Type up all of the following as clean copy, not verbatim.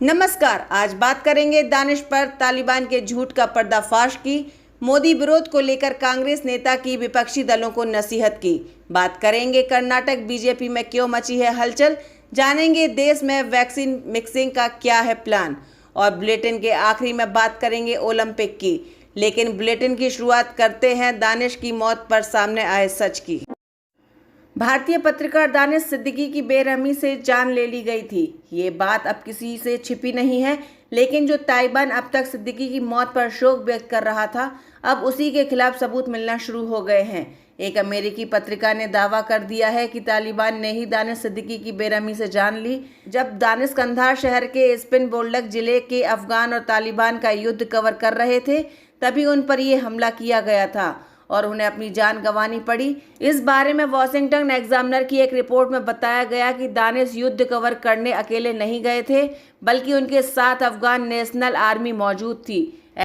नमस्कार। आज बात करेंगे दानिश पर तालिबान के झूठ का पर्दाफाश की। मोदी विरोध को लेकर कांग्रेस नेता की विपक्षी दलों को नसीहत की। बात करेंगे कर्नाटक बीजेपी में क्यों मची है हलचल। जानेंगे देश में वैक्सीन मिक्सिंग का क्या है प्लान। और बुलेटिन के आखिरी में बात करेंगे ओलंपिक की। लेकिन बुलेटिन की शुरुआत करते हैं दानिश की मौत पर सामने आए सच की। भारतीय पत्रकार दानिश सिद्दीकी की बेरहमी से जान ले ली गई थी। ये बात अब किसी से छिपी नहीं है, लेकिन जो तालिबान अब तक सिद्दीकी की मौत पर शोक व्यक्त कर रहा था, अब उसी के खिलाफ सबूत मिलना शुरू हो गए हैं। एक अमेरिकी पत्रिका ने दावा कर दिया है कि तालिबान ने ही दानिश सिद्दीकी की बेरहमी से जान ली। जब दानिश कंधार शहर के स्पिन बोल्डक जिले के अफगान और तालिबान का युद्ध कवर कर रहे थे, तभी उन पर यह हमला किया गया था और उन्हें अपनी जान गंवानी पड़ी। इस बारे में वॉशिंगटन एग्जामिनर की एक रिपोर्ट में बताया गया कि दानिश युद्ध कवर करने अकेले नहीं गए थे, बल्कि उनके साथ अफगान नेशनल आर्मी मौजूद थी।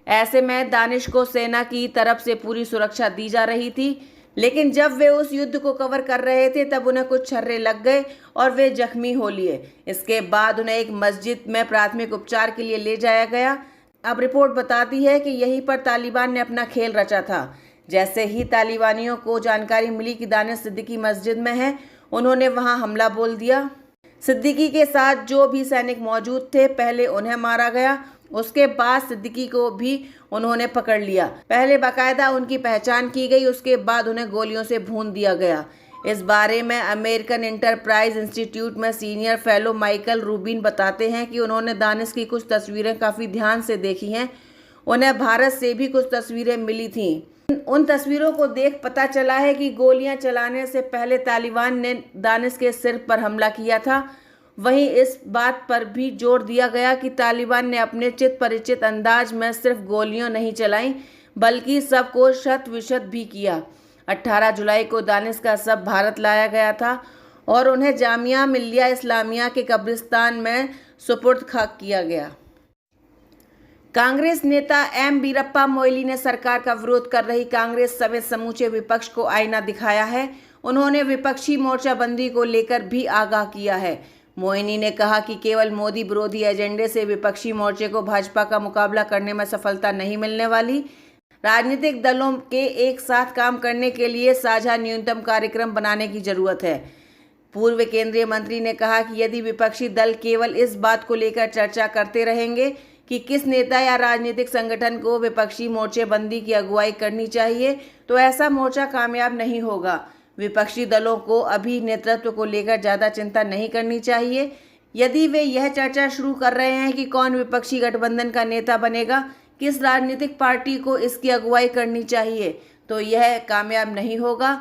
ऐसे में दानिश को सेना की तरफ से पूरी सुरक्षा दी जा रही थी, लेकिन जब वे उस युद्ध को कवर कर रहे थे तब उन्हें कुछ छर्रे लग गए और वे जख्मी हो लिए। इसके बाद उन्हें एक मस्जिद में प्राथमिक उपचार के लिए ले जाया गया। अब रिपोर्ट बताती है कि यहीं पर तालिबान ने अपना खेल रचा था। जैसे ही तालिबानियों को जानकारी मिली कि दानिश सिद्दीकी मस्जिद में है, उन्होंने वहां हमला बोल दिया। सिद्दीकी के साथ जो भी सैनिक मौजूद थे, पहले उन्हें मारा गया, उसके बाद सिद्दीकी को भी उन्होंने पकड़ लिया। पहले बाकायदा उनकी पहचान की गई, उसके बाद उन्हें गोलियों से भून दिया गया। इस बारे में अमेरिकन इंटरप्राइज इंस्टीट्यूट में सीनियर फेलो माइकल रूबिन बताते हैं कि उन्होंने दानिश की कुछ तस्वीरें काफ़ी ध्यान से देखी हैं। उन्हें भारत से भी कुछ तस्वीरें मिली थीं। उन तस्वीरों को देख पता चला है कि गोलियां चलाने से पहले तालिबान ने दानिश के सिर पर हमला किया था। वहीं इस बात पर भी जोर दिया गया कि तालिबान ने अपने चित परिचित अंदाज में सिर्फ गोलियां नहीं चलाईं, बल्कि सबको शत विशत भी किया। 18 जुलाई को दानिश का शव भारत लाया गया था और उन्हें जामिया मिल्लिया इस्लामिया के कब्रिस्तान में सुपुर्द खाक किया गया। कांग्रेस नेता एम वीरप्पा मोइली ने सरकार का विरोध कर रही कांग्रेस समेत समूचे विपक्ष को आईना दिखाया है। उन्होंने विपक्षी मोर्चाबंदी को लेकर भी आगाह किया है। मोइली ने कहा कि केवल मोदी विरोधी एजेंडे से विपक्षी मोर्चे को भाजपा का मुकाबला करने में सफलता नहीं मिलने वाली। राजनीतिक दलों के एक साथ काम करने के लिए साझा न्यूनतम कार्यक्रम बनाने की जरूरत है। पूर्व केंद्रीय मंत्री ने कहा कि यदि विपक्षी दल केवल इस बात को लेकर चर्चा करते रहेंगे कि किस नेता या राजनीतिक संगठन को विपक्षी मोर्चेबंदी की अगुवाई करनी चाहिए, तो ऐसा मोर्चा कामयाब नहीं होगा। विपक्षी दलों को अभी नेतृत्व को लेकर ज़्यादा चिंता नहीं करनी चाहिए। यदि वे यह चर्चा शुरू कर रहे हैं कि कौन विपक्षी गठबंधन का नेता बनेगा, किस राजनीतिक पार्टी को इसकी अगुवाई करनी चाहिए, तो यह कामयाब नहीं होगा।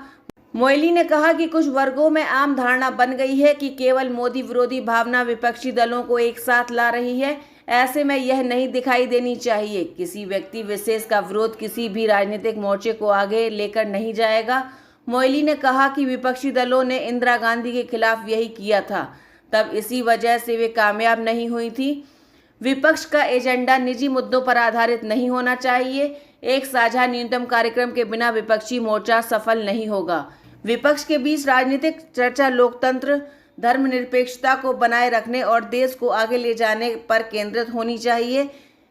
मोइली ने कहा कि कुछ वर्गों में आम धारणा बन गई है कि केवल मोदी विरोधी भावना विपक्षी दलों को एक साथ ला रही है। ऐसे में यह नहीं दिखाई देनी चाहिए। किसी व्यक्ति विशेष का विरोध किसी भी राजनीतिक मोर्चे को आगे लेकर नहीं जाएगा। मोइली ने कहा कि विपक्षी दलों ने इंदिरा गांधी के खिलाफ यही किया था, तब इसी वजह से वे कामयाब नहीं हुई थी। विपक्ष का एजेंडा निजी मुद्दों पर आधारित नहीं होना चाहिए। एक साझा न्यूनतम कार्यक्रम के बिना विपक्षी मोर्चा सफल नहीं होगा। विपक्ष के बीच राजनीतिक चर्चा लोकतंत्र, धर्मनिरपेक्षता को बनाए रखने और देश को आगे ले जाने पर केंद्रित होनी चाहिए।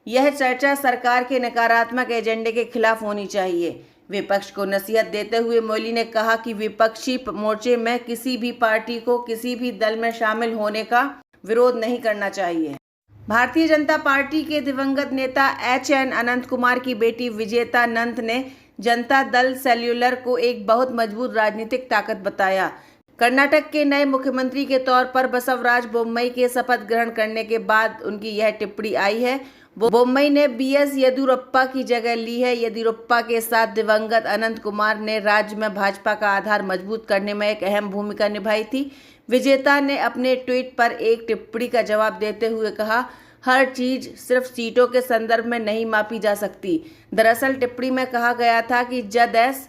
यह चर्चा सरकार के नकारात्मक एजेंडे के खिलाफ होनी चाहिए। विपक्ष को नसीहत देते हुए मोइली ने कहा कि विपक्षी मोर्चे में किसी भी पार्टी को किसी भी दल में शामिल होने का विरोध नहीं करना चाहिए। भारतीय जनता पार्टी के दिवंगत नेता HN अनंत कुमार की बेटी विजेता नंद ने जनता दल सेल्यूलर को एक बहुत मजबूत राजनीतिक ताकत बताया। कर्नाटक के नए मुख्यमंत्री के तौर पर बसवराज बोम्मई के शपथ ग्रहण करने के बाद उनकी यह टिप्पणी आई है। बोम्मई ने BS येदियुरप्पा की जगह ली है। येदियुरप्पा के साथ दिवंगत अनंत कुमार ने राज्य में भाजपा का आधार मजबूत करने में एक अहम भूमिका निभाई थी। विजेता ने अपने ट्वीट पर एक टिप्पणी का जवाब देते हुए कहा, हर चीज सिर्फ सीटों के संदर्भ में नहीं मापी जा सकती। दरअसल टिप्पणी में कहा गया था कि जदएस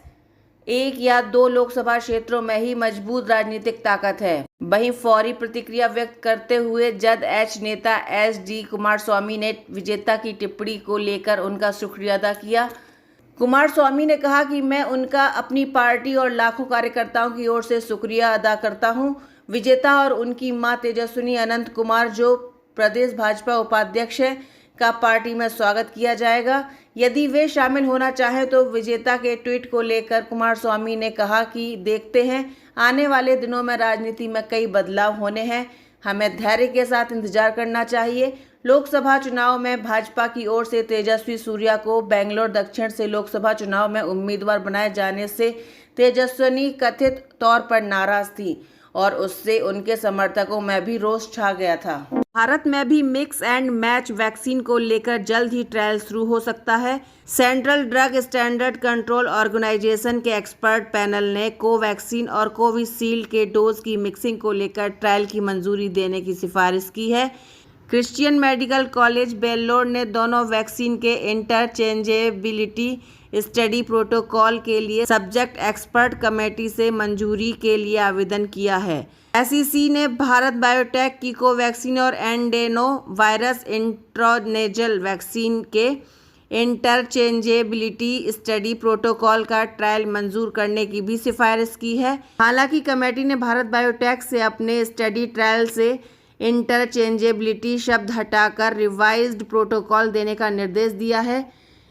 1 या 2 लोकसभा क्षेत्रों में ही मजबूत राजनीतिक ताकत है। वहीं फौरी प्रतिक्रिया व्यक्त करते हुए जदएच नेता SD कुमारस्वामी ने विजेता की टिप्पणी को लेकर उनका शुक्रिया अदा किया। कुमारस्वामी ने कहा कि मैं उनका अपनी पार्टी और लाखों कार्यकर्ताओं की ओर से शुक्रिया अदा करता हूं। विजेता और उनकी मां तेजस्विनी अनंत कुमार जो प्रदेश भाजपा उपाध्यक्ष का पार्टी में स्वागत किया जाएगा। यदि वे शामिल होना चाहें तो विजेता के ट्वीट को लेकर कुमारस्वामी ने कहा कि देखते हैं, आने वाले दिनों में राजनीति में कई बदलाव होने हैं, हमें धैर्य के साथ इंतजार करना चाहिए। लोकसभा चुनाव में भाजपा की ओर से तेजस्वी सूर्या को बेंगलोर दक्षिण से लोकसभा चुनाव में उम्मीदवार बनाए जाने से तेजस्विनी कथित तौर पर नाराज थी और उससे उनके समर्थकों में भी रोष छा गया था। भारत में भी मिक्स एंड मैच वैक्सीन को लेकर जल्द ही ट्रायल शुरू हो सकता है। Central drug standard control organisation के एक्सपर्ट पैनल ने कोवैक्सीन और कोविशील्ड के डोज की मिक्सिंग को लेकर ट्रायल की मंजूरी देने की सिफारिश की है। क्रिश्चियन मेडिकल कॉलेज बेल्लोर ने दोनों वैक्सीन के इंटरचेंजेबिलिटी स्टडी प्रोटोकॉल के लिए सब्जेक्ट एक्सपर्ट कमेटी से मंजूरी के लिए आवेदन किया है। एसईसी ने भारत बायोटेक की कोवैक्सीन और एंडेनो वायरस इंट्रानेजल वैक्सीन के इंटरचेंजेबिलिटी स्टडी प्रोटोकॉल का ट्रायल मंजूर करने की भी सिफारिश की है। हालांकि कमेटी ने भारत बायोटेक से अपने स्टडी ट्रायल से इंटरचेंजेबिलिटी शब्द हटाकर रिवाइज्ड प्रोटोकॉल देने का निर्देश दिया है।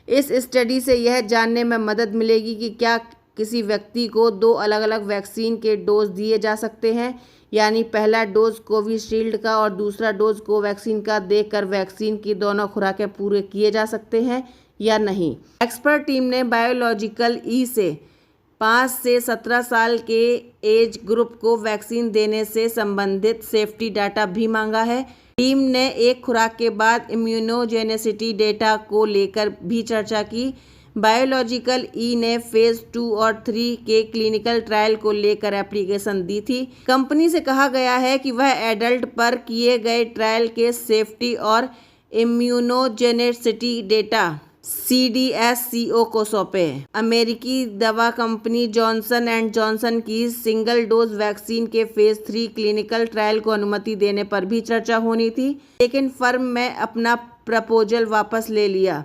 इस स्टडी से यह जानने में मदद मिलेगी कि क्या किसी व्यक्ति को दो अलग अलग वैक्सीन के डोज दिए जा सकते हैं, यानी पहला डोज कोविशील्ड का और दूसरा डोज कोवैक्सीन का देकर वैक्सीन की दोनों खुराकें पूरे किए जा सकते हैं या नहीं। एक्सपर्ट टीम ने बायोलॉजिकल ई से 5 से 17 साल के एज ग्रुप को वैक्सीन देने से संबंधित सेफ्टी डाटा भी मांगा है। टीम ने एक खुराक के बाद इम्यूनोजेनेसिटी डेटा को लेकर भी चर्चा की। बायोलॉजिकल ई ने फेज 2 और 3 के क्लिनिकल ट्रायल को लेकर एप्लीकेशन दी थी। कंपनी से कहा गया है कि वह एडल्ट पर किए गए ट्रायल के सेफ्टी और इम्यूनोजेनेसिटी डेटा CDSCO को सौंपे। अमेरिकी दवा कंपनी जॉनसन एंड जॉनसन की सिंगल डोज वैक्सीन के फेज 3 क्लिनिकल ट्रायल को अनुमति देने पर भी चर्चा होनी थी, लेकिन फर्म में अपना प्रपोजल वापस ले लिया।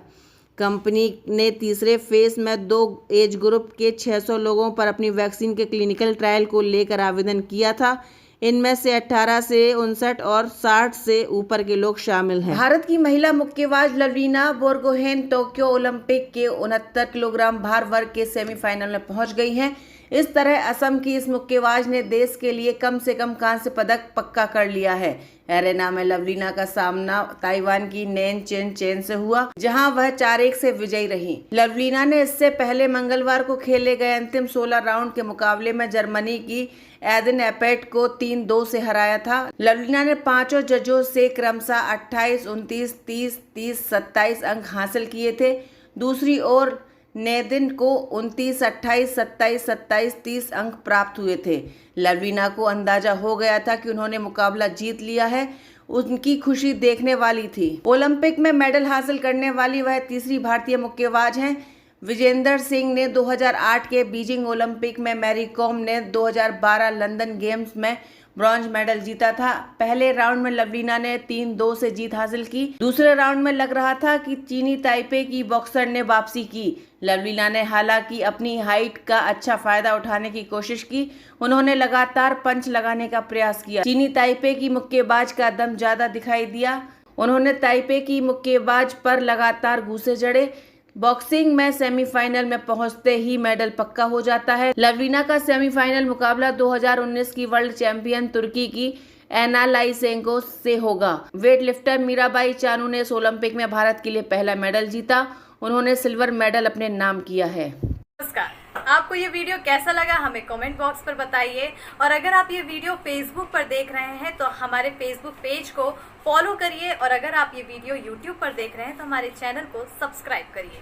कंपनी ने तीसरे फेज में 2 एज ग्रुप के 600 लोगों पर अपनी वैक्सीन के क्लिनिकल ट्रायल को लेकर आवेदन किया था। इनमें से 18 से 59 और 60 से ऊपर के लोग शामिल हैं। भारत की महिला मुक्केबाज लवलीना बोरगोहेन टोक्यो ओलंपिक के 69 किलोग्राम भार वर्ग के सेमीफाइनल में पहुंच गई हैं। इस तरह असम की इस मुक्केबाज ने देश के लिए कम से कम कांस्य पदक पक्का कर लिया है। एरेना में लवलीना का सामना ताइवान की नैन चेन चेन से हुआ, जहां वह 4-1 से विजयी रही। लवलीना ने इससे पहले मंगलवार को खेले गए अंतिम 16 राउंड के मुकाबले में जर्मनी की एडन एपेट को 3-2 से हराया था। लवलीना ने 5 जजों से क्रमशः 28, 29, 30, 30, 27 अंक हासिल किए थे। दूसरी ओर नेदिन को 29, 28, 27, 27, 30 अंक प्राप्त हुए थे। लवलीना को अंदाजा हो गया था कि उन्होंने मुकाबला जीत लिया है। उनकी खुशी देखने वाली थी। ओलंपिक में मेडल हासिल करने वाली वह तीसरी भारतीय मुक्केबाज हैं। विजेंदर सिंह ने 2008 के बीजिंग ओलंपिक में, मैरी कॉम ने 2012 लंदन गेम्स में ब्रॉन्ज मेडल जीता था। पहले राउंड में लवलीना ने 3-2 से जीत हासिल की। दूसरे राउंड में लग रहा था कि चीनी ताइपे की बॉक्सर ने वापसी की। लवलीना ने हालांकि अपनी हाइट का अच्छा फायदा उठाने की कोशिश की। उन्होंने लगातार पंच लगाने का प्रयास किया। चीनी ताइपे की मुक्केबाज का दम ज्यादा दिखाई दिया। उन्होंने ताइपे की मुक्केबाज पर लगातार घूसे जड़े। बॉक्सिंग में सेमीफाइनल में पहुंचते ही मेडल पक्का हो जाता है। लवलीना का सेमीफाइनल मुकाबला 2019 की वर्ल्ड चैंपियन तुर्की की एना लाइसेंको से होगा। वेट लिफ्टर मीराबाई चानू ने इस ओलंपिक में भारत के लिए पहला मेडल जीता। उन्होंने सिल्वर मेडल अपने नाम किया है। नमस्कार, आपको ये वीडियो कैसा लगा हमें कमेंट बॉक्स पर बताइए। और अगर आप ये वीडियो फेसबुक पर देख रहे हैं तो हमारे फेसबुक पेज को फॉलो करिए, और अगर आप ये वीडियो यूट्यूब पर देख रहे हैं तो हमारे चैनल को सब्सक्राइब करिए।